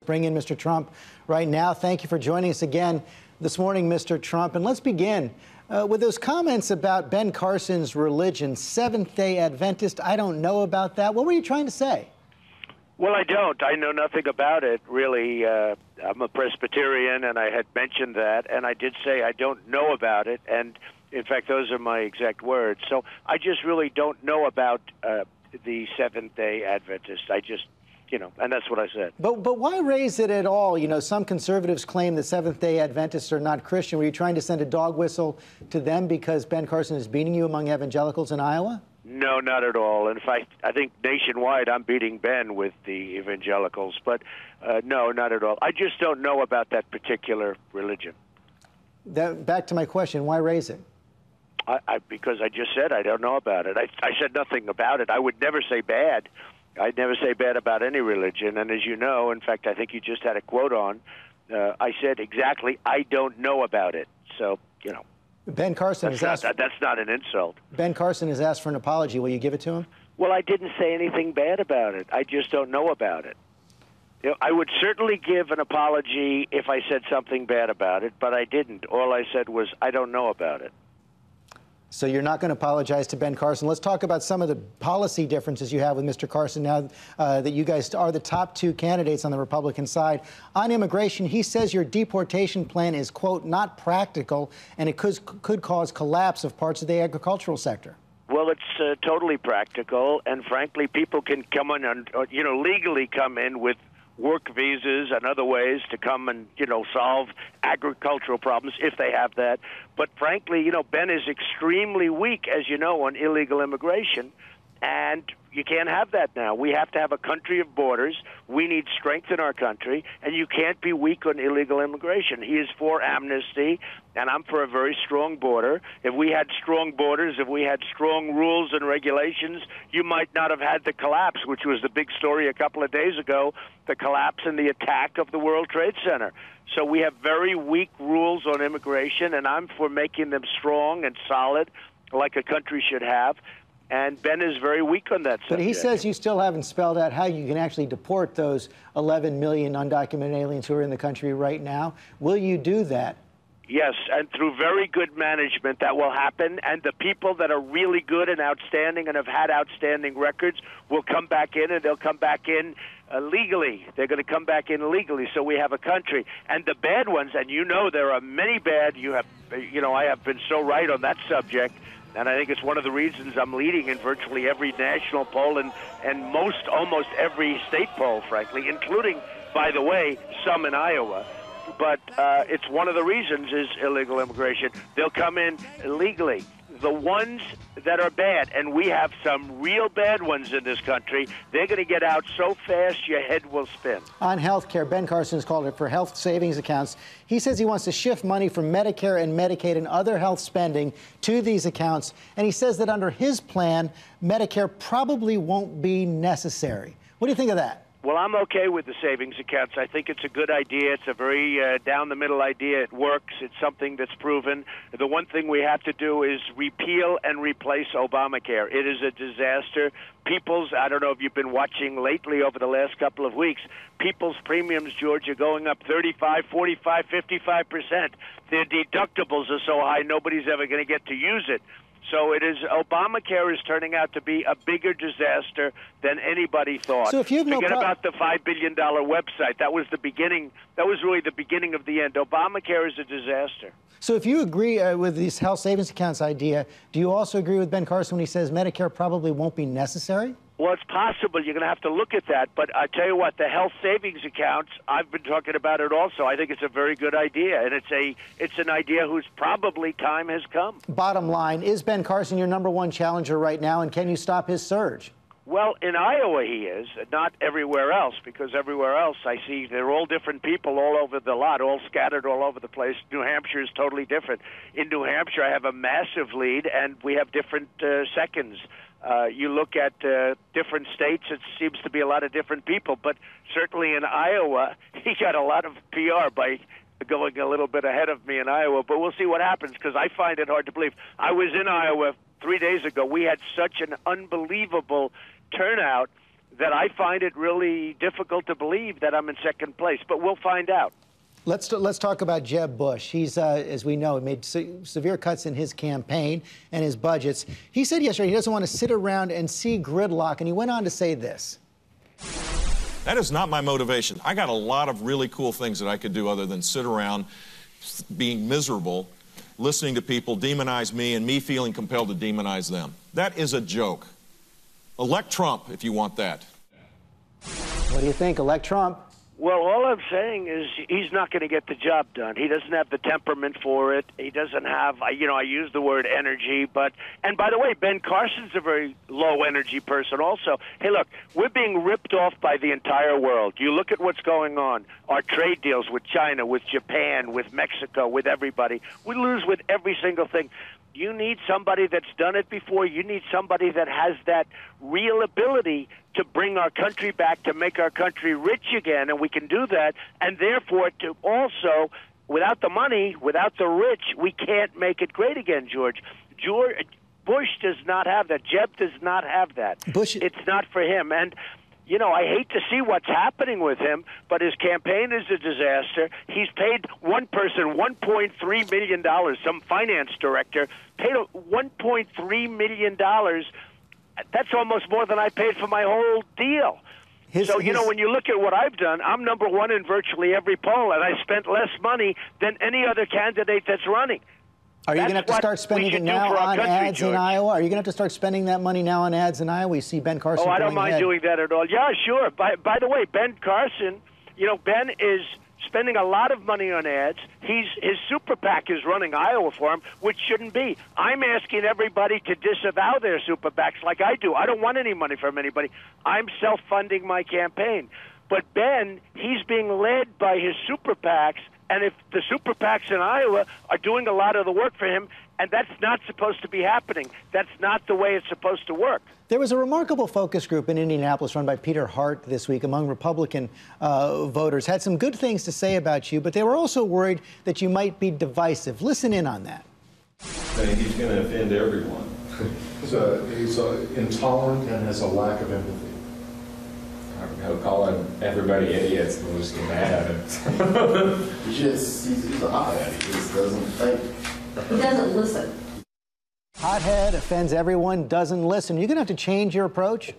bring in Mr. Trump right now. Thank you for joining us again this morning, Mr. Trump. And let's begin with those comments about Ben Carson's religion, Seventh-day Adventist. I don't know about that. What were you trying to say? Well, I don't. I know nothing about it, really. I'm a Presbyterian, and I had mentioned that, and I did say I don't know about it, and in fact, those are my exact words. So I just really don't know about the Seventh-day Adventist. I just, and that's what I said. But why raise it at all? Some conservatives claim the Seventh-day Adventists are not Christian. Were you trying to send a dog whistle to them because Ben Carson is beating you among evangelicals in Iowa? No, not at all. In fact, I think nationwide I'm beating Ben with the evangelicals. But no, not at all. I just don't know about that particular religion. Back to my question, why raise it? Because I just said I don't know about it. I said nothing about it. I would never say bad. I'd never say bad about any religion. And as you know, in fact, I think you just had a quote on, I said exactly, I don't know about it. So, Ben Carson that's not an insult. Ben Carson has asked for an apology. Will you give it to him? Well, I didn't say anything bad about it. I just don't know about it. I would certainly give an apology if I said something bad about it, but I didn't. All I said was, I don't know about it. So you're not going to apologize to Ben Carson. Let's talk about some of the policy differences you have with Mr. Carson now that you guys are the top two candidates on the Republican side. On immigration, he says your deportation plan is, quote, not practical, and it could cause collapse of parts of the agricultural sector. Well, it's totally practical, and frankly, people can come in and, legally come in with work visas and other ways to come and, solve agricultural problems if they have that. But frankly, Ben is extremely weak, as you know, on illegal immigration, and you can't have that now. We have to have a country of borders. We need strength in our country, and you can't be weak on illegal immigration. He is for amnesty, and I'm for a very strong border. If we had strong borders, if we had strong rules and regulations, you might not have had the collapse, which was the big story a couple of days ago, the collapse and the attack of the World Trade Center. So we have very weak rules on immigration, and I'm for making them strong and solid, like a country should have. And Ben is very weak on that subject. But he says you still haven't spelled out how you can actually deport those 11 million undocumented aliens who are in the country right now. Will you do that? Yes, and through very good management that will happen, and the people that are really good and outstanding and have had outstanding records will come back in, and they'll come back in legally. They're going to come back in legally, so we have a country. And the bad ones, and there are many bad, I have been so right on that subject, and I think it's one of the reasons I'm leading in virtually every national poll and almost every state poll, frankly, including, by the way, some in Iowa. But it's one of the reasons is illegal immigration. They'll come in illegally. The ones that are bad, and we have some real bad ones in this country, they're going to get out so fast your head will spin. On health care, Ben Carson has called it for health savings accounts. He says he wants to shift money from Medicare and Medicaid and other health spending to these accounts. And he says that under his plan, Medicare probably won't be necessary. What do you think of that? Well, I'm okay with the savings accounts. I think it's a good idea. It's a very down-the-middle idea. It works. It's something that's proven. The one thing we have to do is repeal and replace Obamacare. It is a disaster. I don't know if you've been watching lately over the last couple of weeks, people's premiums, George, are going up 35, 45, 55%. Their deductibles are so high, nobody's ever going to get to use it. So Obamacare is turning out to be a bigger disaster than anybody thought. So if you have Forget about the $5 billion website. That was the beginning. That was really the beginning of the end. Obamacare is a disaster. So if you agree with this health savings accounts idea, do you also agree with Ben Carson when he says Medicare probably won't be necessary? Well, it's possible. You're going to have to look at that. But I tell you what, the health savings accounts, I've been talking about it also. I think it's a very good idea, and it's an idea whose probably time has come. Bottom line, is Ben Carson your #1 challenger right now, and can you stop his surge? Well, in Iowa he is, not everywhere else, because everywhere else I see they're all different people all over the lot, all scattered all over the place. New Hampshire is totally different. In New Hampshire, I have a massive lead, and we have different seconds. You look at different states, it seems to be a lot of different people. But certainly in Iowa, he got a lot of PR by going a little bit ahead of me in Iowa. But we'll see what happens, because I find it hard to believe. I was in Iowa 3 days ago. We had such an unbelievable turnout that I find it really difficult to believe that I'm in second place. But we'll find out. Let's talk about Jeb Bush. He's, as we know, made severe cuts in his campaign and his budgets. He said yesterday he doesn't want to sit around and see gridlock, and he went on to say this. That is not my motivation. I got a lot of really cool things that I could do other than sit around being miserable, listening to people demonize me and me feeling compelled to demonize them. That is a joke. Elect Trump if you want that. What do you think? Elect Trump? Well, all I'm saying is he's not going to get the job done. He doesn't have the temperament for it. He doesn't have, I use the word energy, but, and by the way, Ben Carson's a very low-energy person also. Hey, look, we're being ripped off by the entire world. You look at what's going on, our trade deals with China, with Japan, with Mexico, with everybody. We lose with every single thing. You need somebody that's done it before. You need somebody that has that real ability to bring our country back, to make our country rich again, and we can do that. And therefore, to also, without the money, without the rich, we can't make it great again, George. Bush does not have that. Jeb does not have that. It's not for him. And I hate to see what's happening with him, but his campaign is a disaster. He's paid one person $1.3 million, some finance director, paid $1.3 million. That's almost more than I paid for my whole deal. When you look at what I've done, I'm number one in virtually every poll, and I spent less money than any other candidate that's running. Are you going to have to start spending it now on ads in Iowa? Are you going to have to start spending that money now on ads in Iowa? We see Ben Carson. Oh, I don't mind doing that at all. Yeah, sure. By the way, Ben Carson, Ben is spending a lot of money on ads. His super PAC is running Iowa for him, which shouldn't be. I'm asking everybody to disavow their super PACs like I do. I don't want any money from anybody. I'm self-funding my campaign. But Ben, he's being led by his super PACs. And if the super PACs in Iowa are doing a lot of the work for him, and that's not supposed to be happening. That's not the way it's supposed to work. There was a remarkable focus group in Indianapolis run by Peter Hart this week among Republican voters. Had some good things to say about you, but they were also worried that you might be divisive. Listen in on that. He's going to offend everyone. He's intolerant and has a lack of empathy. He'll call everybody idiots and we'll just get mad at him. He's a hothead. He just doesn't think. He doesn't listen. Hothead, offends everyone, doesn't listen. You're going to have to change your approach?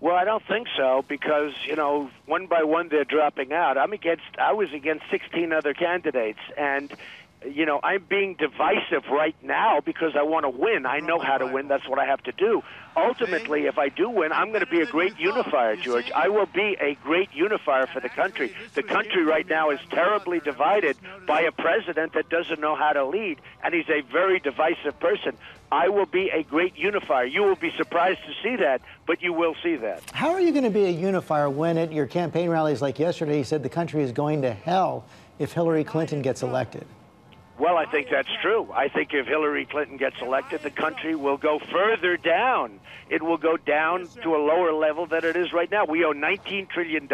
Well, I don't think so because, one by one they're dropping out. I was against 16 other candidates, and I'm being divisive right now because I want to win. I know how to win. That's what I have to do. Ultimately, if I do win, I'm going to be a great unifier, George. I will be a great unifier for the country. The country right now is terribly divided by a president that doesn't know how to lead, and he's a very divisive person. I will be a great unifier. You will be surprised to see that, but you will see that. How are you going to be a unifier when at your campaign rallies like yesterday you said the country is going to hell if Hillary Clinton gets elected? Well, I think that's true. I think if Hillary Clinton gets elected, the country will go further down. It will go down to a lower level than it is right now. We owe $19 trillion.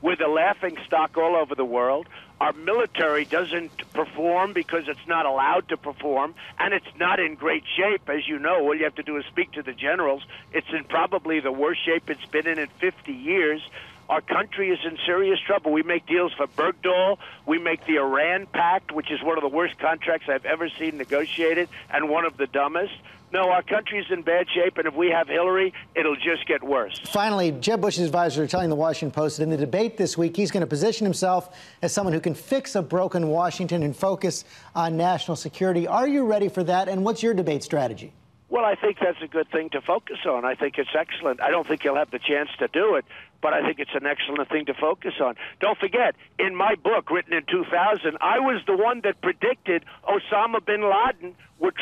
We're the laughing stock all over the world. Our military doesn't perform because it's not allowed to perform, and it's not in great shape, as you know. All you have to do is speak to the generals. It's in probably the worst shape it's been in 50 years. Our country is in serious trouble. We make deals for Bergdahl. We make the Iran Pact, which is one of the worst contracts I've ever seen negotiated and one of the dumbest. No, our country's in bad shape, and if we have Hillary, it'll just get worse. Finally, Jeb Bush's advisors are telling the Washington Post that in the debate this week, he's going to position himself as someone who can fix a broken Washington and focus on national security. Are you ready for that, and what's your debate strategy? Well, I think that's a good thing to focus on. I think it's excellent. I don't think he'll have the chance to do it, but I think it's an excellent thing to focus on. Don't forget, in my book, written in 2000, I was the one that predicted Osama bin Laden was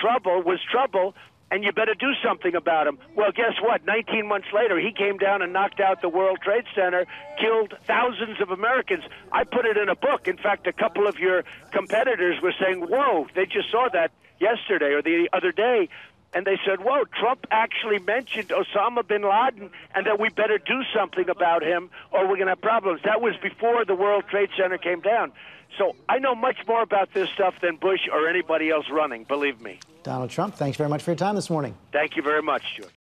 trouble, and you better do something about him. Well, guess what? 19 months later, he came down and knocked out the World Trade Center, killed thousands of Americans. I put it in a book. In fact, a couple of your competitors were saying, whoa, they just saw that yesterday or the other day. And they said, whoa, Trump actually mentioned Osama bin Laden and that we better do something about him or we're going to have problems. That was before the World Trade Center came down. So I know much more about this stuff than Bush or anybody else running, believe me. Donald Trump, thanks very much for your time this morning. Thank you very much, George.